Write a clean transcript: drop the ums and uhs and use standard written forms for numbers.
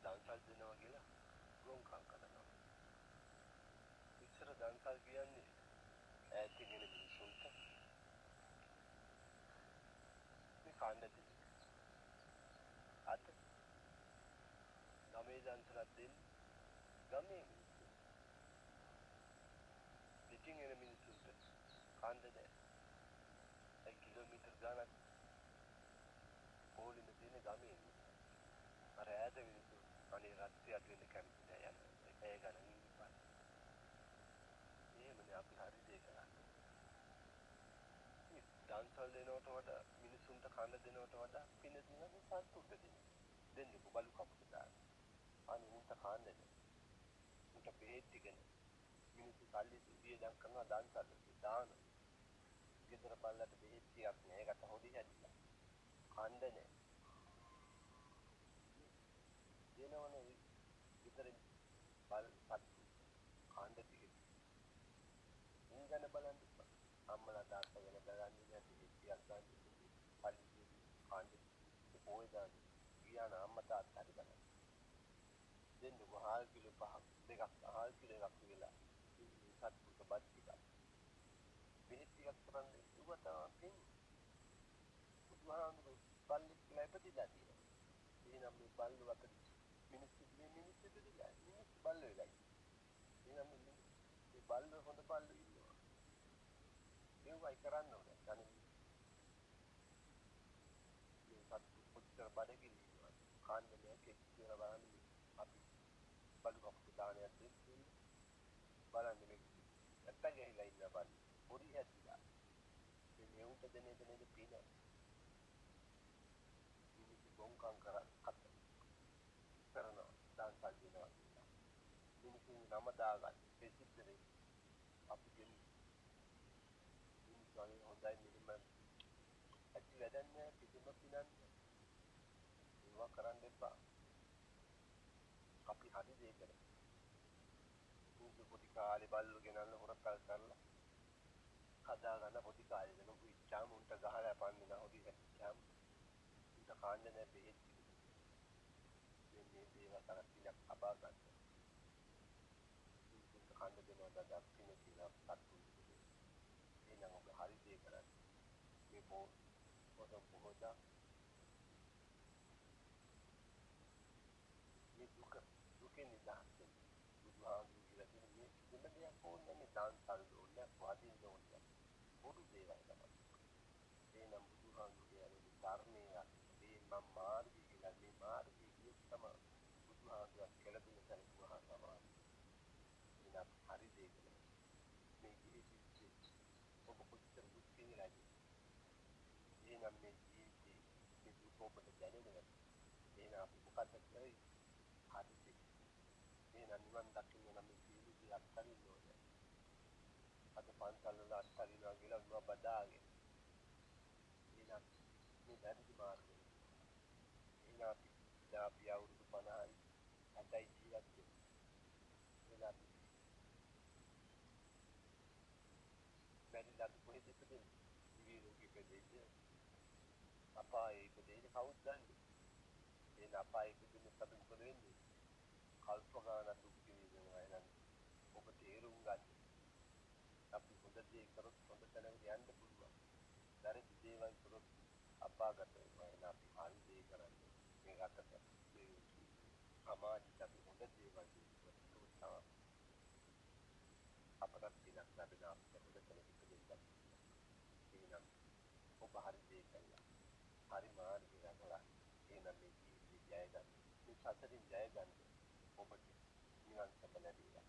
දන්සල් දෙනවා කියලා ගොංකම් කරනවා. ඉස්සර දන්සල් කියන්නේ ඈතින් එන මිනිසුන්ට මේ කන්න දෙන්නේ. අද ගමේ දන්සලක් දෙන්නේ ගමේ මිනිස්සු. පිටින් එන මිනිසුන්ට කන්න දෙන්නේ. ඒ කිලෝමීටර් ගානක් පොලිම තියෙන ගමේ මිනිස්සු. අර ඈත මිනිස්සු අනේ රත්ති අද වෙන කැමති නෑ යන. ඒ ගණන් ඉන්නපන්. එහෙමනේ අපි හරි දේ කරන්නේ. දන්සල් දෙනවට වඩා මිනිසුන්ට කන්න දෙනවට වඩා පින දිනන සතුට දෙන්නේ බලු කපුට දාන. අනේ උන්ට කන්න දෙන්න. උන්ට බෙහෙත් ටිකන. මිනිස්සු සල්ලි වියදම් කරනවා දන්සල් දාන. ගෙදර බල්ලට බෙහෙත් ටිකක් නෑ. ඒකට හොදි හැදිලා. කන්න නෑ. දෙනවනේ ගෙදර බල් සත්තු කන්න ටික. උන් ගැන බලන්න ඉපා. අම්මලා තාත්තා ගැන බලන්නේ නැති ඉතියක් ගන්න. පල්ලි කන්න පොය දාන්න. ගියාන අම්මා තාත්තා හරි බලන්න. දෙන්න වහල් කිලෝ 5 දෙකක් අහල් කිලෝ එකක් විලා. සත්තුට බත් ටිකක්. බෙහෙත් ටිකක් කරන්නේ ඉුව තමයි. බුදුහාමුදුරු බල්ලෙක් කියලා ඉපදිලා තියෙනවා. එහෙනම් මේ බල්ලු අතර මිනිස්සු ඉපදිලා මිනිස්සු බල්ලෝ වෙලයි. එහෙනම් මේ බල්ලෝ හොඳ බල්ලෝ ඉන්නවා. ඒවයි කරන්න ඕනේ. අනේ මේ සත්තු කොච්චර බඩගිනි ඉන්නවද? කන්නේ නැහැ කෙක් කියලා බලන්න අපි බලු කපුට දානයක් දෙන්නේ. බලන්න මේ නැත්ත ගහලා ඉන්න බල්ලෝ. පොඩි හැදිලා. මේ උන්ට දෙන්නේ පින. මිනිස්සු ගොංකම් කරනවා දන්සල් දෙනවා කියලා. මිනිස්සු නම දාගන්න ප්‍රසිද්ධ අපි දෙන මිනිස්සු අනේ හොඳයි මෙහෙම ඇති වැඩක් නෑ කිසිම පිනක් නෑ. ඒවා කරන්න එපා. අපි හරි දේ කරමු. මිනිස්සු පොඩි කාලේ බල්ලෝ ගෙනල්ලා හොරකල් කරලා හදාගන්න පොඩි කාලේ දෙනු ඉච්චාම උන්ට ගහලා පන්නින හොදි හැච්චාම උන්ට කාන්නේ නෑ බෙහෙත් මේ දේවල් කරලා පිනක් අබා ගන්න. මිනිස්සුන්ට කන්න දෙනවා දඩක් පින කියලා සතුටු වෙන්නේ. එහෙනම් ඔබ හරි දේ කරන්නේ. මේ පොත පොහොදා මේ දුකෙන් නිදහස් වෙන්න. බුදුහාමුදුරු කියලා තියෙන මේ කිසිම දෙයක් ඕනේ මේ දාන්සල් ඕනේ වදින්න ඕනේ. පොදු දේවල් තමයි. එහෙනම් බුදුහාමුදුරු කියන්නේ ධර්මයේ මේ මම මාර්ගය කියලා මේ මාර්ගය කිව්වොත් තමයි බුදුහාමුදුරු කියලා දුන්න සල්පුවා තමයි. එහෙනම් හරි දේ කරනවා. මේ ජීවිතේ ඔබ කොච්චර දුක් විඳලාද? එහෙනම් මේ ජීවිතේ මේ දුක ඔබට දැනෙනවා. එහෙනම් අපි මොකද කරේ? හරි දේ. එහෙනම් නිවන් දකින්න නම් මේ සියලු දේ අත්හරින්න ඕනේ. අද පන්සල් වල අත්හරිනවා කියලා උඹ බදාගෙන. එහෙනම් මේ වැරදි මාර්ගය. එහෙනම් අපි අවුරුදු 50යි 60යි ජීවත් වෙනවා. එහෙනම් මැරිලා කොහෙද ඉපදෙන්නේ? දිවි ලෝකෙක දෙයිද? අපායේ ඉපදෙන්නේ කවුද දන්නේ? එහෙනම් අපායේ ඉපදෙන්නේ අපි මොකද වෙන්නේ? කල්ප ගානක් දුක් විඳිනවා එහෙනම් ඔබ තේරුම් ගන්න. අපි හොඳ දේ කරොත් හොඳ තැනකට යන්න පුළුවන්. වැරදි දේවල් කරොත් අපාගත වෙනවා. එහෙනම් අපි හරි දේ කරන්නේ. මේ රටට මේ සමාජයට අපි හොඳ දේවල් දෙන්න. අපට පිනක් ලැබෙන අපිට හොඳ තැනක ඉපදෙන්න. එහෙනම් ඔබ හරි දේ කළා. හරි මාර්ගය ගමලා. එහෙනම් මේ ජීවිතය ජය ගන්න. මේ සසරින් ජය ගන්න. ඔබට නිවන් සැප ලැබේවා.